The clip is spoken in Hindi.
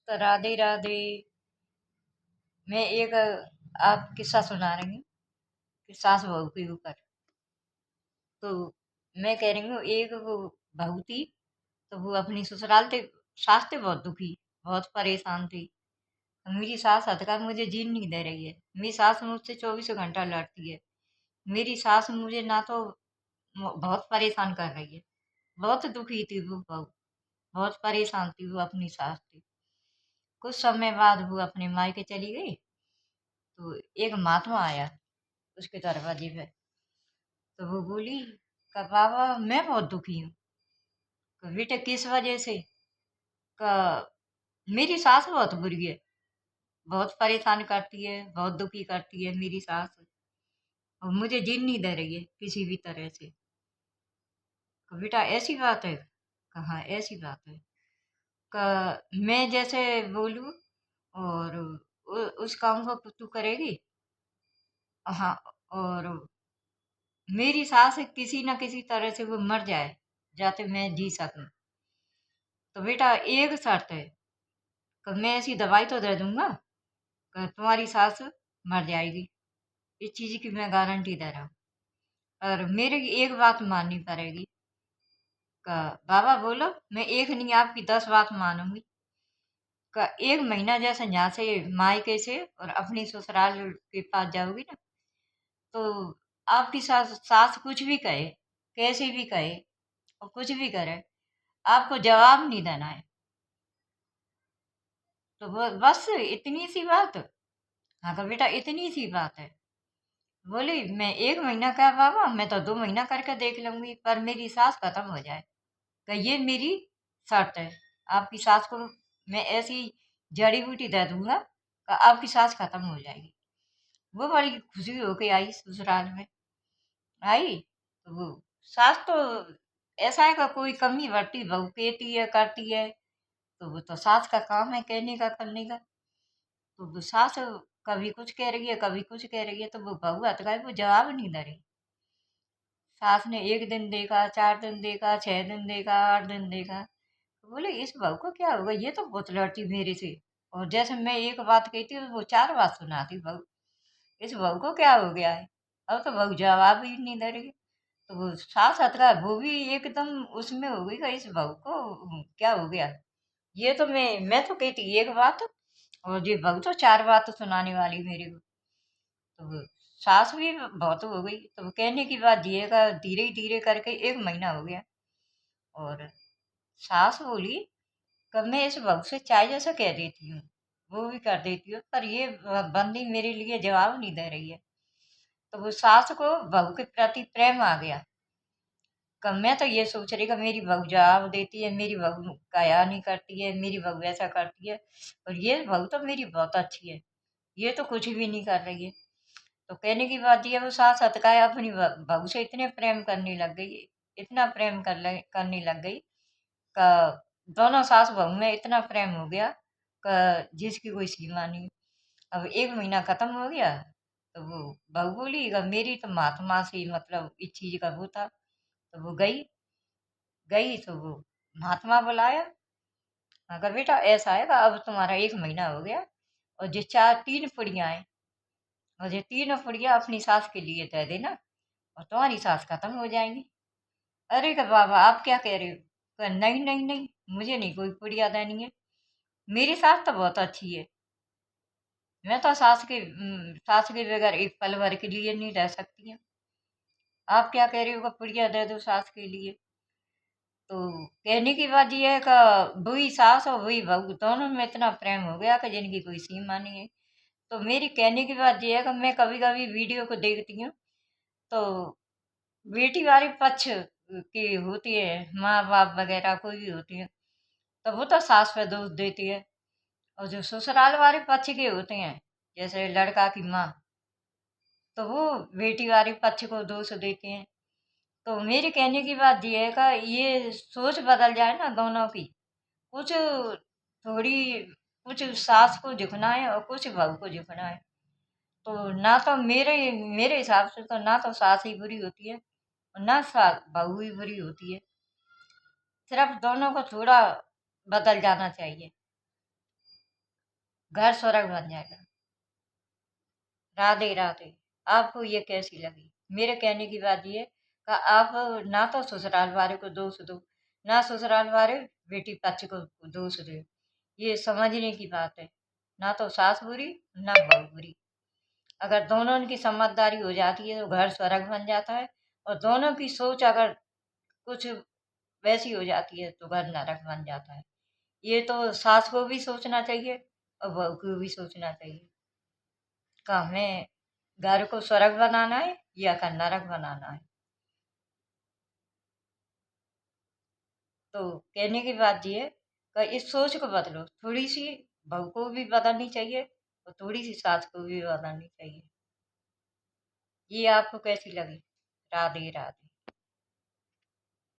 तो राधे राधे। मैं एक आप किस्सा सुना रही हूँ कि सास बहू के ऊपर। तो मैं कह रही हूँ, एक वो बहू थी। तो वो अपनी ससुराल थे। सास थे बहुत दुखी, बहुत परेशान थी। तो मेरी सास हथका मुझे जीन नहीं दे रही है। मेरी सास मुझसे 24 घंटा लड़ती है। मेरी सास मुझे ना तो बहुत परेशान कर रही है। बहुत दुखी थी वो बहू, बहुत परेशान थी वो अपनी सास थी। कुछ समय बाद वो अपने मायके चली गई। तो एक महात्मा आया उसके दरवाजे पे। तो वो बोली का बाबा मैं बहुत दुखी हूँ। का बेटे किस वजह से? का मेरी सास बहुत बुरी है, बहुत परेशान करती है, बहुत दुखी करती है मेरी सास। और मुझे जीने नहीं दे रही है किसी भी तरह से। का बेटा ऐसी बात है? कहा ऐसी बात है। का मैं जैसे बोलूं और उस काम को तू करेगी। हाँ। और मेरी सास किसी न किसी तरह से वो मर जाए, जाते मैं जी सकूं। तो बेटा एक शर्त है कि मैं ऐसी दवाई तो दे दूंगा कि तुम्हारी सास मर जाएगी। इस चीज की मैं गारंटी दे रहा हूँ। और मेरे की एक बात माननी पड़ेगी। का बाबा बोलो, मैं एक नहीं आपकी 10 बात मानूंगी। का एक महीना जैसे यहाँ से मायके से और अपनी ससुराल के पास जाओगी ना, तो आपकी सास सास कुछ भी कहे, कैसे भी कहे और कुछ भी करे, आपको जवाब नहीं देना है। तो बस इतनी सी बात। हाँ तो बेटा इतनी सी बात है। बोली मैं एक महीना का बाबा, मैं तो 2 महीना करके देख लूंगी, पर मेरी सांस खत्म हो जाए। तो ये मेरी शर्त है। आपकी सांस को मैं ऐसी जड़ी बूटी दे दूंगा कि आपकी सांस खत्म हो जाएगी। वो बड़ी खुशी होके आई ससुराल में। आई तो वो सास तो ऐसा है कि कोई कमी बढ़ती बहू कहती है करती है। तो वो तो सास का काम है कहने का करने का। तो वो सास कभी कुछ कह रही है, कभी कुछ कह रही है, तो वो बहू हथगाए वो जवाब नहीं दे रही। सास ने 1 दिन देखा, 4 दिन देखा, 6 दिन देखा, 8 दिन देखा। तो बोले इस बहू को क्या होगा, ये तो बहुत लड़ती मेरे से। और जैसे मैं एक बात कहती हूँ वो 4 बात सुनाती बहू। इस बहू को क्या हो गया है? अब तो बहू जवाब ही नहीं दे रही। तो वो सास हथरा वो भी एकदम उसमें हो गई कि इस बहू को क्या हो गया। ये तो मैं तो कहती एक बात, और ये बहू तो 4 बात सुनाने वाली मेरे को। तो वो सास भी बहुत हो गई। तो वो कहने की बात ये का धीरे धीरे करके एक महीना हो गया। और सास बोली कि मैं इस बहू से चाय जैसा कह देती हूँ, वो भी कर देती हूँ, पर ये बंदी मेरे लिए जवाब नहीं दे रही है। तो वो सास को बहू के प्रति प्रेम आ गया। कि मैं तो ये सोच रही कि मेरी बहू जवाब देती है, मेरी बहू काया नहीं करती है, मेरी बहू ऐसा करती है। और ये बहू तो मेरी बहुत अच्छी है, ये तो कुछ भी नहीं कर रही है। तो कहने की बात ये वो सास हतकाए अपनी बहू से इतने प्रेम करने लग गई, इतना प्रेम करने लग गई का दोनों सास बहू में इतना प्रेम हो गया का जिसकी कोई सीमा नहीं। अब एक महीना खत्म हो गया। तो वो बहू बोली मेरी तो महात्मा से मतलब इस चीज का वो था। तो वो गई। गई तो वो महात्मा बुलाया। अगर बेटा ऐसा है कि अब तुम्हारा एक महीना हो गया, और जो 3 पुड़ियाँ हैं, और ये तीनों पुड़िया अपनी सास के लिए दे देना, और तुम्हारी सास खत्म हो जाएंगी। अरे का बाबा आप क्या कह रहे हो? नहीं नहीं नहीं, मुझे नहीं कोई पुड़िया देनी है। मेरी सास तो बहुत अच्छी है। मैं तो सास के बगैर एक पल भर के लिए नहीं रह सकती हूँ। आप क्या कह रहे हो कि पुड़िया दे दो सास के लिए? तो कहने की बात ये है कि वही सास और वही बहू दोनों में इतना प्रेम हो गया कि जिनकी कोई सीमा नहीं है। तो मेरी कहने की बात ये है कि मैं कभी कभी वीडियो को देखती हूँ। तो बेटी वाली पक्ष की होती है, माँ बाप वगैरह कोई भी होती है, तो वो तो सास पे दोष देती है। और जो ससुराल वाले पक्ष के होते हैं, जैसे लड़का की माँ, तो वो बेटी वाले पक्ष को दोष देते हैं। तो मेरे कहने की बात ये है कि ये सोच बदल जाए ना दोनों की। कुछ थोड़ी कुछ सास को झुकना है और कुछ बहू को झुकना है। तो ना तो मेरे मेरे हिसाब से तो ना तो सास ही बुरी होती है और ना सास बहू ही बुरी होती है। सिर्फ दोनों को थोड़ा बदल जाना चाहिए। घर स्वर्ग बन जाएगा। राधे राधे। आपको ये कैसी लगी? मेरे कहने की बात ये कि आप ना तो ससुराल वाले को दोष दो, ना ससुराल वाले बेटी पक्ष को दोष दो। ये समझने की बात है। ना तो सास बुरी, ना बहू बुरी। अगर दोनों की समझदारी हो जाती है तो घर स्वर्ग बन जाता है, और दोनों की सोच अगर कुछ वैसी हो जाती है तो घर नरक बन जाता है। ये तो सास को भी सोचना चाहिए और बहू को भी सोचना चाहिए कि हमें घर को स्वर्ग बनाना है या का नरक बनाना है। तो कहने की बात ये कि इस सोच को बदलो, थोड़ी सी बहू को भी बदलनी चाहिए और थोड़ी सी सास को भी बदलनी चाहिए। ये आपको कैसी लगी? राधे राधे।